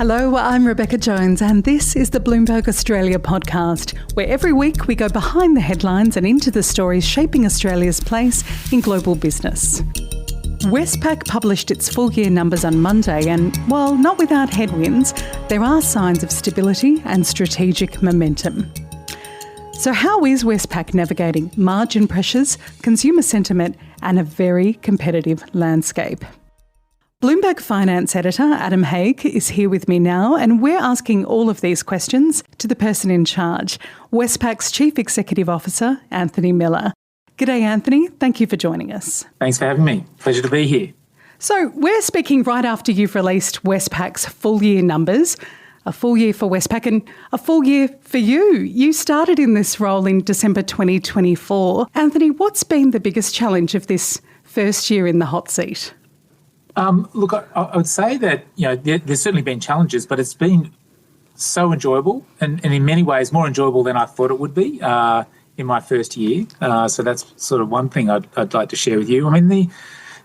Hello, I'm Rebecca Jones and this is the Bloomberg Australia podcast, where every week we go behind the headlines and into the stories shaping Australia's place in global business. Westpac published its full year numbers on Monday and, while not without headwinds, there are signs of stability and strategic momentum. So how is Westpac navigating margin pressures, consumer sentiment and a very competitive landscape? Bloomberg finance editor Adam Haigh is here with me now, and we're asking all of these questions to the person in charge, Westpac's Chief Executive Officer, Anthony Miller. G'day, Anthony. Thank you for joining us. Thanks for having me. Pleasure to be here. So we're speaking right after you've released Westpac's full year numbers, a full year for Westpac and a full year for you. You started in this role in December 2024. Anthony, what's been the biggest challenge of this first year in the hot seat? Look, I would say that there's certainly been challenges, but it's been so enjoyable and in many ways more enjoyable than I thought it would be in my first year. So that's sort of one thing I'd like to share with you. I mean,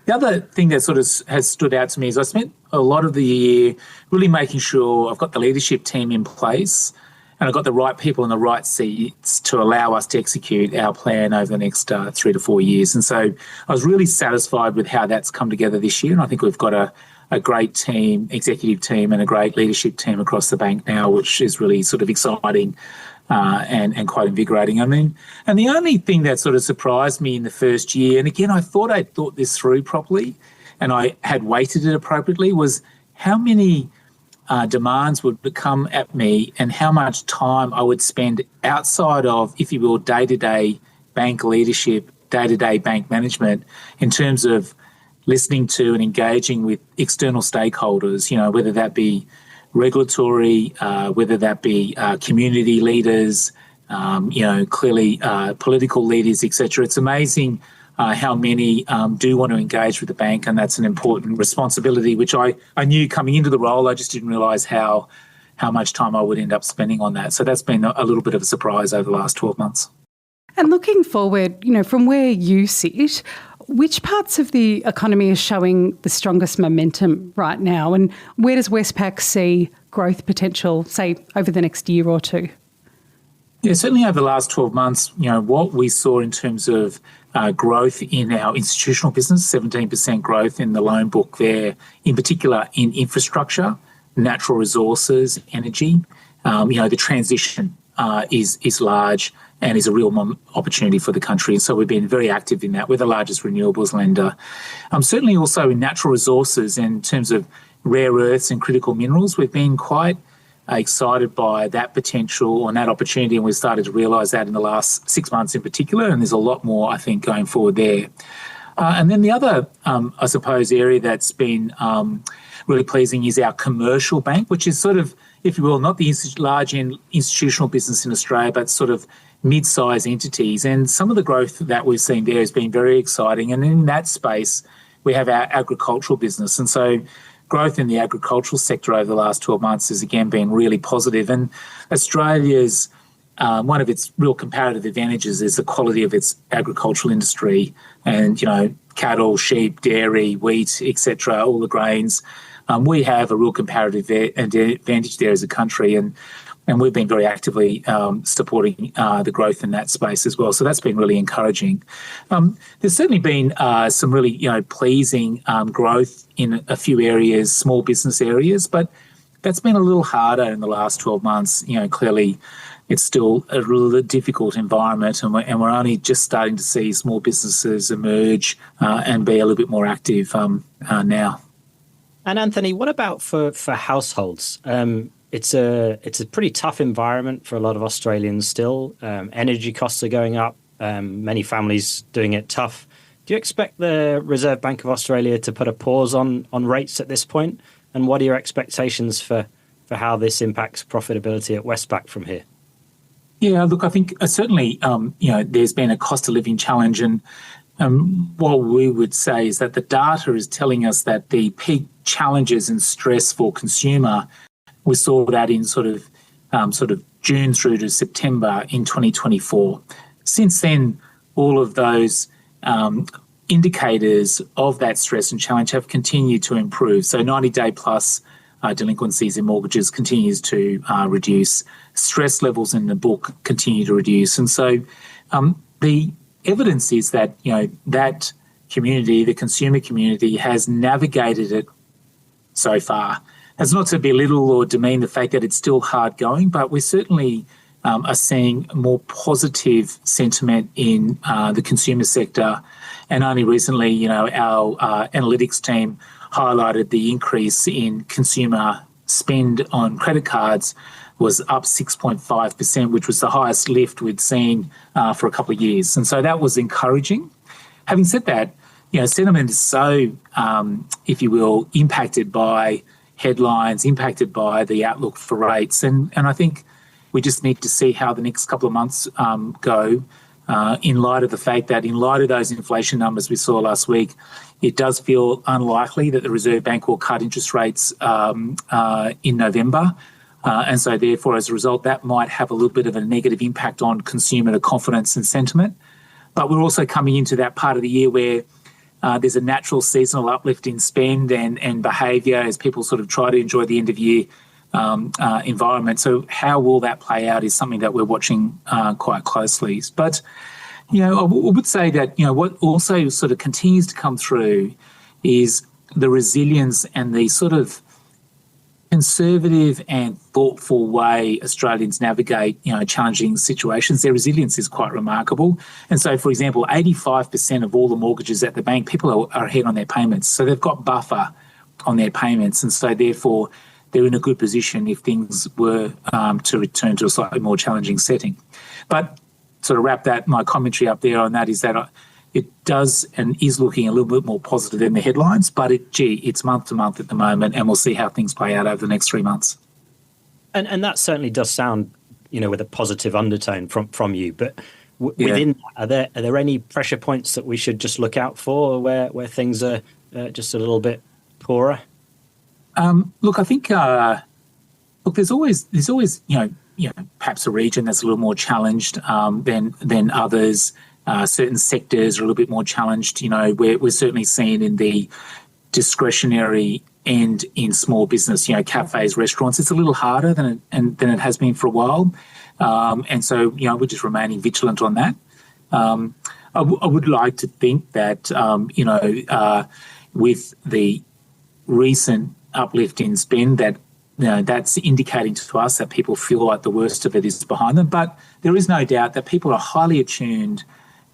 the other thing that sort of has stood out to me is I spent a lot of the year really making sure I've got the leadership team in place and I've got the right people in the right seats to allow us to execute our plan over the next 3 to 4 years. And so I was really satisfied with how that's come together this year. And I think we've got a great team, executive team, and a great leadership team across the bank now, which is really sort of exciting and quite invigorating. I mean, and the only thing that sort of surprised me in the first year, and again, I thought I'd thought this through properly and I had weighted it appropriately, was how many demands would come at me and how much time I would spend outside of, if you will, day-to-day bank leadership, day-to-day bank management in terms of listening to and engaging with external stakeholders, whether that be regulatory, whether that be community leaders, clearly political leaders, etc. It's amazing how many do want to engage with the bank, and that's an important responsibility, which I knew coming into the role. I just didn't realise how much time I would end up spending on that. So that's been a little bit of a surprise over the last 12 months. And looking forward, from where you sit, which parts of the economy are showing the strongest momentum right now, and where does Westpac see growth potential, say, over the next year or two? Yeah, certainly over the last 12 months, what we saw in terms of growth in our institutional business, 17% growth in the loan book there, in particular in infrastructure, natural resources, energy. The transition is large and is a real opportunity for the country. And so we've been very active in that. We're the largest renewables lender. Certainly also in natural resources, in terms of rare earths and critical minerals, we've been quite excited by that potential and that opportunity, and we've started to realise that in the last 6 months in particular, and there's a lot more, I think, going forward there. And then the other, I suppose, area that's been really pleasing is our commercial bank, which is sort of, if you will, not the large institutional business in Australia, but sort of mid-size entities. And some of the growth that we've seen there has been very exciting. And in that space, we have our agricultural business. And so growth in the agricultural sector over the last 12 months has again been really positive. And Australia's one of its real comparative advantages is the quality of its agricultural industry and, cattle, sheep, dairy, wheat, etc., all the grains. We have a real comparative advantage there as a country, and we've been very actively supporting the growth in that space as well. So that's been really encouraging. There's certainly been some really, pleasing growth in a few areas, small business areas, but that's been a little harder in the last 12 months. Clearly it's still a really difficult environment, and we're only just starting to see small businesses emerge and be a little bit more active now. And Anthony, what about for households? It's a pretty tough environment for a lot of Australians still. Energy costs are going up. Many families doing it tough. Do you expect the Reserve Bank of Australia to put a pause on rates at this point? And what are your expectations for how this impacts profitability at Westpac from here? Yeah, look, I think certainly, there's been a cost of living challenge, and what we would say is that the data is telling us that the peak challenges and stress for consumer, we saw that in sort of June through to September in 2024. Since then, all of those indicators of that stress and challenge have continued to improve. So 90-day plus delinquencies in mortgages continues to reduce. Stress levels in the book continue to reduce. And so the evidence is that, that community, the consumer community, has navigated it so far. That's not to belittle or demean the fact that it's still hard going, but we certainly are seeing more positive sentiment in the consumer sector. And only recently, our analytics team highlighted the increase in consumer spend on credit cards was up 6.5%, which was the highest lift we'd seen for a couple of years. And so that was encouraging. Having said that, sentiment is so, if you will, impacted by headlines, impacted by the outlook for rates. And I think we just need to see how the next couple of months go in light of the fact that in light of those inflation numbers we saw last week, it does feel unlikely that the Reserve Bank will cut interest rates in November. And so therefore, as a result, that might have a little bit of a negative impact on consumer confidence and sentiment. But we're also coming into that part of the year where there's a natural seasonal uplift in spend and behaviour as people sort of try to enjoy the end of year environment. So how will that play out is something that we're watching quite closely. But, I would say that, what also sort of continues to come through is the resilience and the sort of conservative and thoughtful way Australians navigate, challenging situations. Their resilience is quite remarkable. And so, for example, 85% of all the mortgages at the bank, people are ahead on their payments. So they've got buffer on their payments. And so therefore, they're in a good position if things were to return to a slightly more challenging setting. But sort of wrap my commentary up there on that is that it does and is looking a little bit more positive than the headlines, but it's month to month at the moment, and we'll see how things play out over the next 3 months. And that certainly does sound, with a positive undertone from you. But within that, are there any pressure points that we should just look out for where things are just a little bit poorer? Look, I think there's always perhaps a region that's a little more challenged than others. Certain sectors are a little bit more challenged. We're certainly seeing in the discretionary end in small business, cafes, restaurants. It's a little harder than it has been for a while, and so we're just remaining vigilant on that. I would like to think that with the recent uplift in spend that that's indicating to us that people feel like the worst of it is behind them. But there is no doubt that people are highly attuned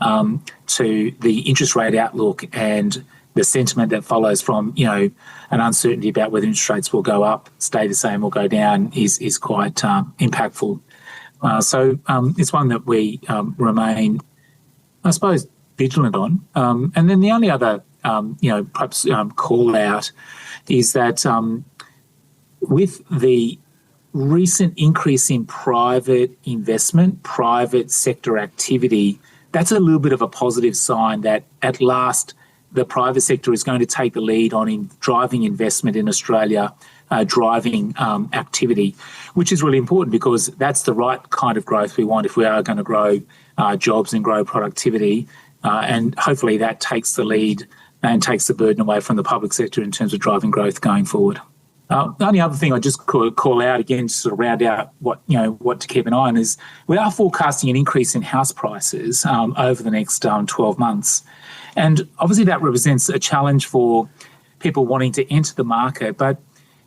to the interest rate outlook and the sentiment that follows from, an uncertainty about whether interest rates will go up, stay the same or go down is quite impactful. So it's one that we remain, I suppose, vigilant on. And then the only other, perhaps call out is that with the recent increase in private investment, private sector activity, that's a little bit of a positive sign that at last the private sector is going to take the lead on driving investment in Australia, driving activity, which is really important because that's the right kind of growth we want if we are going to grow jobs and grow productivity. And hopefully that takes the lead and takes the burden away from the public sector in terms of driving growth going forward. The only other thing I just call out again to sort of round out what to keep an eye on is we are forecasting an increase in house prices over the next 12 months. And obviously that represents a challenge for people wanting to enter the market, but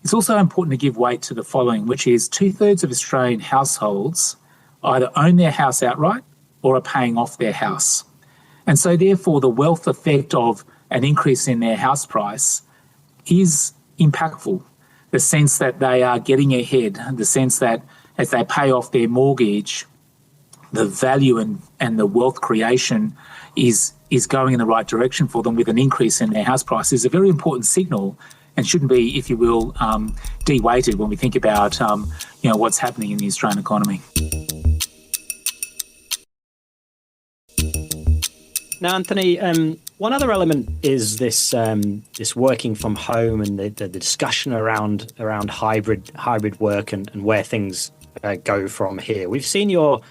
it's also important to give weight to the following, which is 2/3 of Australian households either own their house outright or are paying off their house. And so therefore the wealth effect of an increase in their house price is impactful. The sense that they are getting ahead, the sense that as they pay off their mortgage, the value and the wealth creation is going in the right direction for them with an increase in their house price is a very important signal and shouldn't be, if you will, de-weighted when we think about what's happening in the Australian economy. Now, Anthony, one other element is this working from home and the discussion around hybrid work and where things go from here. We've seen your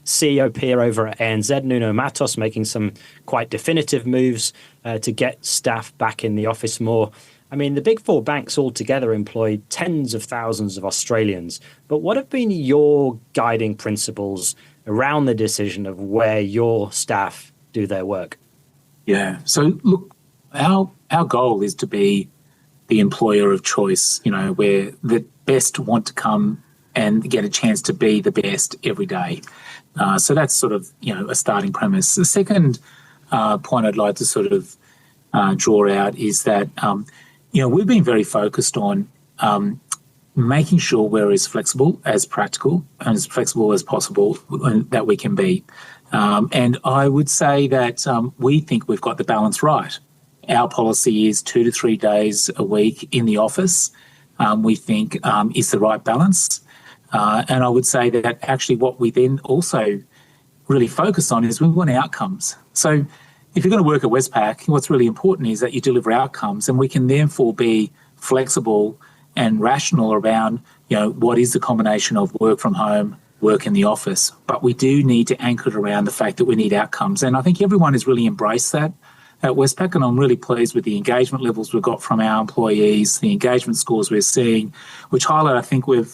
CEO peer over at ANZ, Nuno Matos, making some quite definitive moves to get staff back in the office more. I mean, the big four banks altogether employ tens of thousands of Australians. But what have been your guiding principles around the decision of where your staff do their work? Yeah. So look, our goal is to be the employer of choice, where the best want to come and get a chance to be the best every day. So that's sort of, a starting premise. The second point I'd like to sort of draw out is that, we've been very focused on making sure we're as flexible as practical and as flexible as possible that we can be. And I would say that we think we've got the balance right. Our policy is 2 to 3 days a week in the office. We think is the right balance. And I would say that actually what we then also really focus on is we want outcomes. So if you're going to work at Westpac, what's really important is that you deliver outcomes, and we can therefore be flexible and rational around, what is the combination of work from home, work in the office. But we do need to anchor it around the fact that we need outcomes. And I think everyone has really embraced that at Westpac, and I'm really pleased with the engagement levels we've got from our employees, the engagement scores we're seeing, which highlight I think we're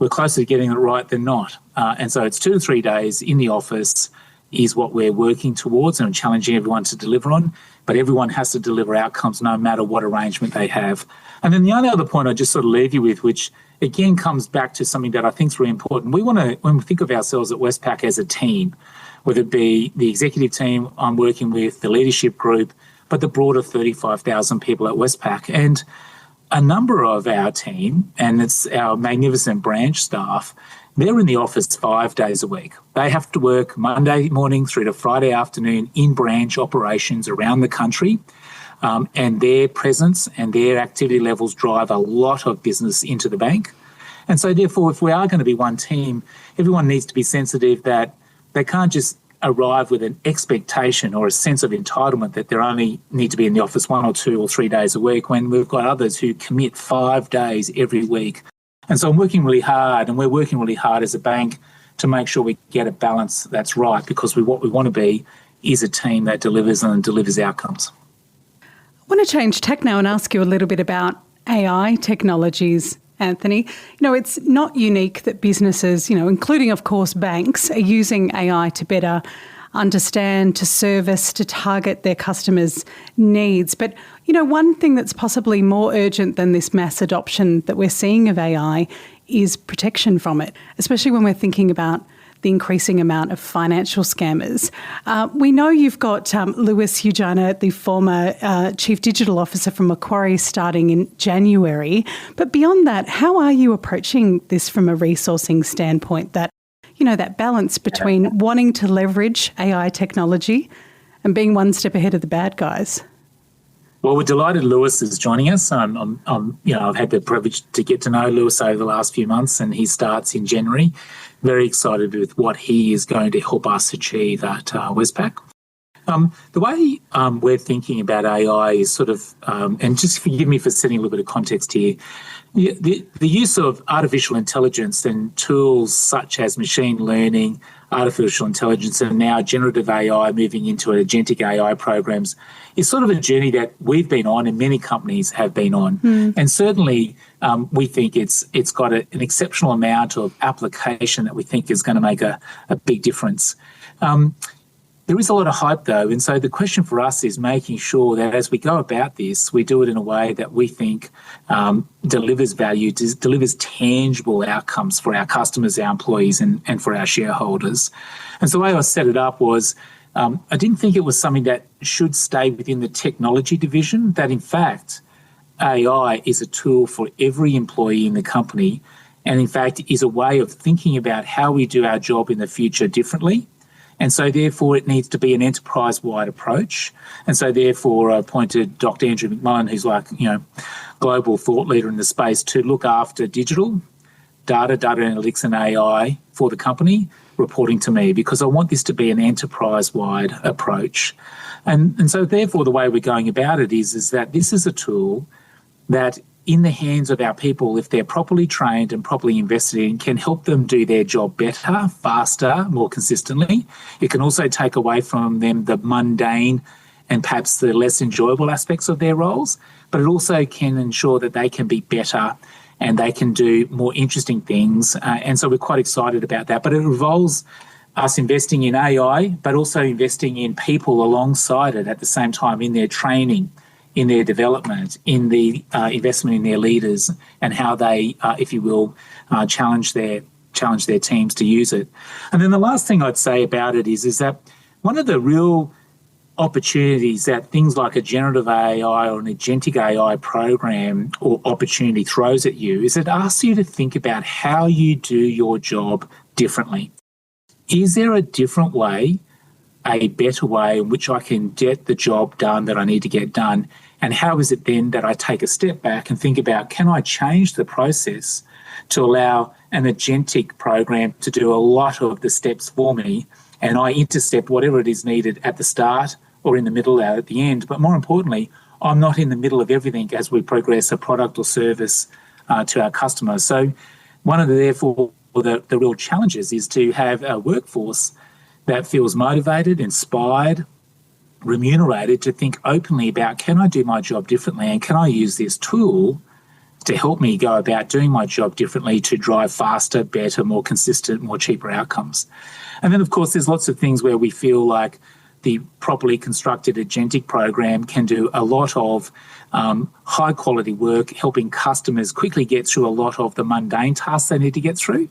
closer to getting it right than not. And so it's 2 to 3 days in the office is what we're working towards and challenging everyone to deliver on. But everyone has to deliver outcomes no matter what arrangement they have. And then the only other point I just sort of leave you with, which again comes back to something that I think is really important. We want to, when we think of ourselves at Westpac as a team, whether it be the executive team I'm working with, the leadership group, but the broader 35,000 people at Westpac. And a number of our team, and it's our magnificent branch staff, they're in the office 5 days a week. They have to work Monday morning through to Friday afternoon in branch operations around the country. And their presence and their activity levels drive a lot of business into the bank. And so therefore, if we are going to be one team, everyone needs to be sensitive that they can't just arrive with an expectation or a sense of entitlement that they only need to be in the office 1 or 2 or 3 days a week when we've got others who commit 5 days every week. And so I'm working really hard, and we're working really hard as a bank to make sure we get a balance that's right, because what we want to be is a team that delivers and delivers outcomes. I want to change tack now and ask you a little bit about AI technologies, Anthony. It's not unique that businesses, including, of course, banks, are using AI to better understand, to service, to target their customers' needs. But, one thing that's possibly more urgent than this mass adoption that we're seeing of AI is protection from it, especially when we're thinking about the increasing amount of financial scammers. We know you've got Lewis Ujana, the former Chief Digital Officer from Macquarie, starting in January. But beyond that, how are you approaching this from a resourcing standpoint, that balance between wanting to leverage AI technology and being one step ahead of the bad guys? Well, we're delighted Lewis is joining us. I've had the privilege to get to know Lewis over the last few months, and he starts in January. Very excited with what he is going to help us achieve at Westpac. The way we're thinking about AI is sort of, and just forgive me for setting a little bit of context here, the use of artificial intelligence and tools such as machine learning, artificial intelligence, and now generative AI moving into agentic AI programs is sort of a journey that we've been on and many companies have been on. And certainly we think it's got an exceptional amount of application that we think is going to make a big difference. There is a lot of hype, though, and so the question for us is making sure that as we go about this, we do it in a way that we think delivers value, delivers tangible outcomes for our customers, our employees, and for our shareholders. And so the way I set it up was I didn't think it was something that should stay within the technology division, that in fact AI is a tool for every employee in the company, and in fact is a way of thinking about how we do our job in the future differently. And so therefore it needs to be an enterprise-wide approach. And so therefore I appointed Dr. Andrew McMullen, who's global thought leader in the space, to look after digital, data analytics and AI for the company, reporting to me, because I want this to be an enterprise-wide approach. And so therefore the way we're going about it is that this is a tool that in the hands of our people, if they're properly trained and properly invested in, can help them do their job better, faster, more consistently. It can also take away from them the mundane and perhaps the less enjoyable aspects of their roles. but it also can ensure that they can be better and they can do more interesting things. And so we're quite excited about that. But it involves us investing in AI, but also investing in people alongside it at the same time, in their training, in their development, in the investment in their leaders, and how they, if you will, challenge their teams to use it. And then the last thing I'd say about it is that one of the real opportunities that things like a generative AI or an agentic AI program or opportunity throws at you is it asks you to think about how you do your job differently. Is there a different way, a better way in which I can get the job done that I need to get done? And how is it then that I take a step back and think about, can I change the process to allow an agentic program to do a lot of the steps for me, and I intercept whatever it is needed at the start or in the middle or at the end? But more importantly, I'm not in the middle of everything as we progress a product or service to our customers. So one of the real challenges is to have a workforce that feels motivated, inspired, remunerated to think openly about, can I do my job differently, and can I use this tool to help me go about doing my job differently to drive faster, better, more consistent, more cheaper outcomes. And then, of course, there's lots of things where we feel like the properly constructed agentic program can do a lot of high quality work, helping customers quickly get through a lot of the mundane tasks they need to get through,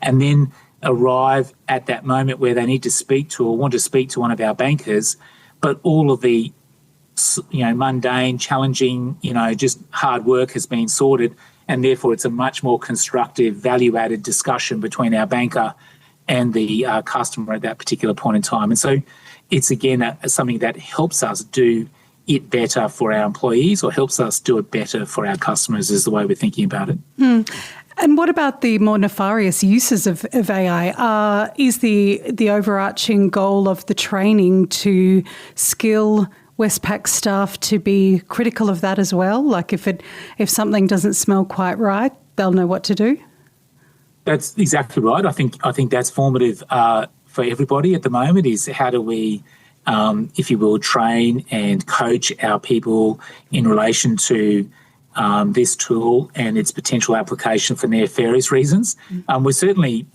and then arrive at that moment where they need to speak to or want to speak to one of our bankers, but all of the mundane, challenging, just hard work has been sorted, and therefore it's a much more constructive, value-added discussion between our banker and the customer at that particular point in time. And so it's, again, something that helps us do it better for our employees, or helps us do it better for our customers, is the way we're thinking about it. And what about the more nefarious uses of AI? Is the overarching goal of the training to skill Westpac staff to be critical of that as well? Like if something doesn't smell quite right, they'll know what to do? That's exactly right. I think that's formative for everybody at the moment, is how do we, if you will, train and coach our people in relation to this tool and its potential application for nefarious reasons. We're certainly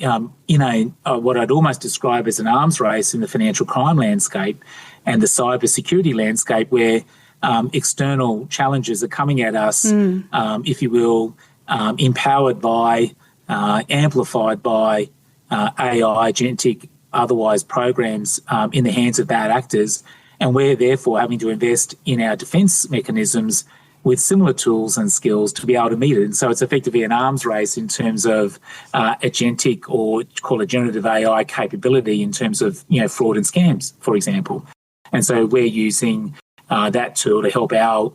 in what I'd almost describe as an arms race in the financial crime landscape and the cyber security landscape, where external challenges are coming at us, if you will, empowered by, amplified by AI, agentic, otherwise programs in the hands of bad actors. And we're therefore having to invest in our defence mechanisms with similar tools and skills to be able to meet it. And so it's effectively an arms race in terms of agentic, or call it generative AI capability, in terms of fraud and scams, for example. And so we're using that tool to help our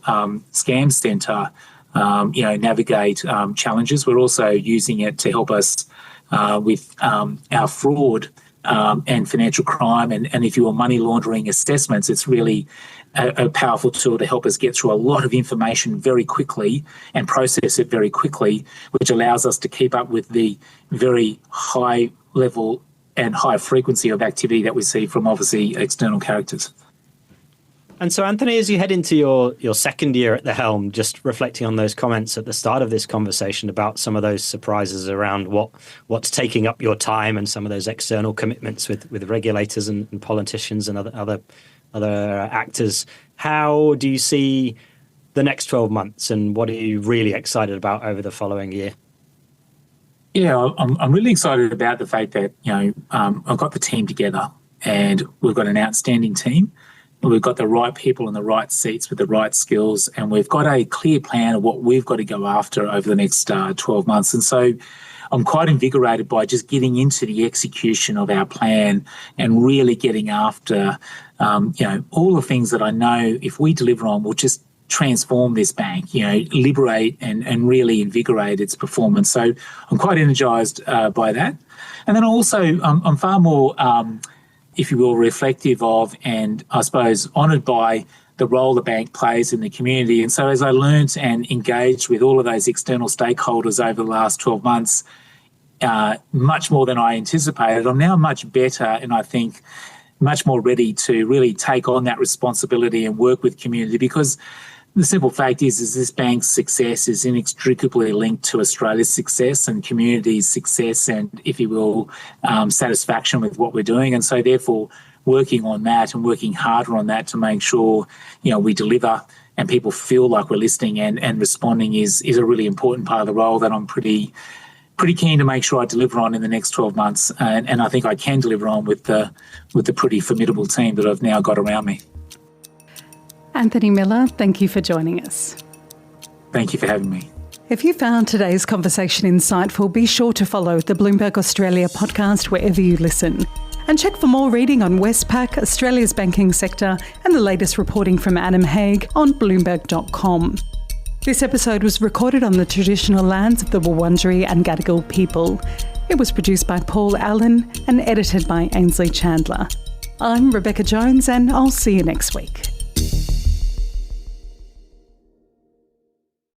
scam centre navigate challenges. We're also using it to help us with our fraud and financial crime and if you will, money laundering assessments. It's really a powerful tool to help us get through a lot of information very quickly and process it very quickly, which allows us to keep up with the very high level and high frequency of activity that we see from obviously external characters. And so, Anthony, as you head into your second year at the helm, just reflecting on those comments at the start of this conversation about some of those surprises around what's taking up your time and some of those external commitments with regulators and politicians and other actors, how do you see the next 12 months, and what are you really excited about over the following year? Yeah, I'm really excited about the fact that I've got the team together, and we've got an outstanding team. We've got the right people in the right seats with the right skills, and we've got a clear plan of what we've got to go after over the next 12 months. And so I'm quite invigorated by just getting into the execution of our plan and really getting after, all the things that I know if we deliver on will just transform this bank, liberate and really invigorate its performance. So I'm quite energised by that. And then also I'm far more if you will, reflective of and I suppose honoured by the role the bank plays in the community. And so as I learnt and engaged with all of those external stakeholders over the last 12 months, much more than I anticipated, I'm now much better and I think much more ready to really take on that responsibility and work with community, because the simple fact is this bank's success is inextricably linked to Australia's success and community's success and, if you will, satisfaction with what we're doing. And so therefore working on that and working harder on that to make sure, we deliver and people feel like we're listening and responding is a really important part of the role that I'm pretty keen to make sure I deliver on in the next 12 months. And I think I can deliver on with the pretty formidable team that I've now got around me. Anthony Miller, thank you for joining us. Thank you for having me. If you found today's conversation insightful, be sure to follow the Bloomberg Australia podcast wherever you listen. And check for more reading on Westpac, Australia's banking sector, and the latest reporting from Adam Haigh on Bloomberg.com. This episode was recorded on the traditional lands of the Wurundjeri and Gadigal people. It was produced by Paul Allen and edited by Ainsley Chandler. I'm Rebecca Jones, and I'll see you next week.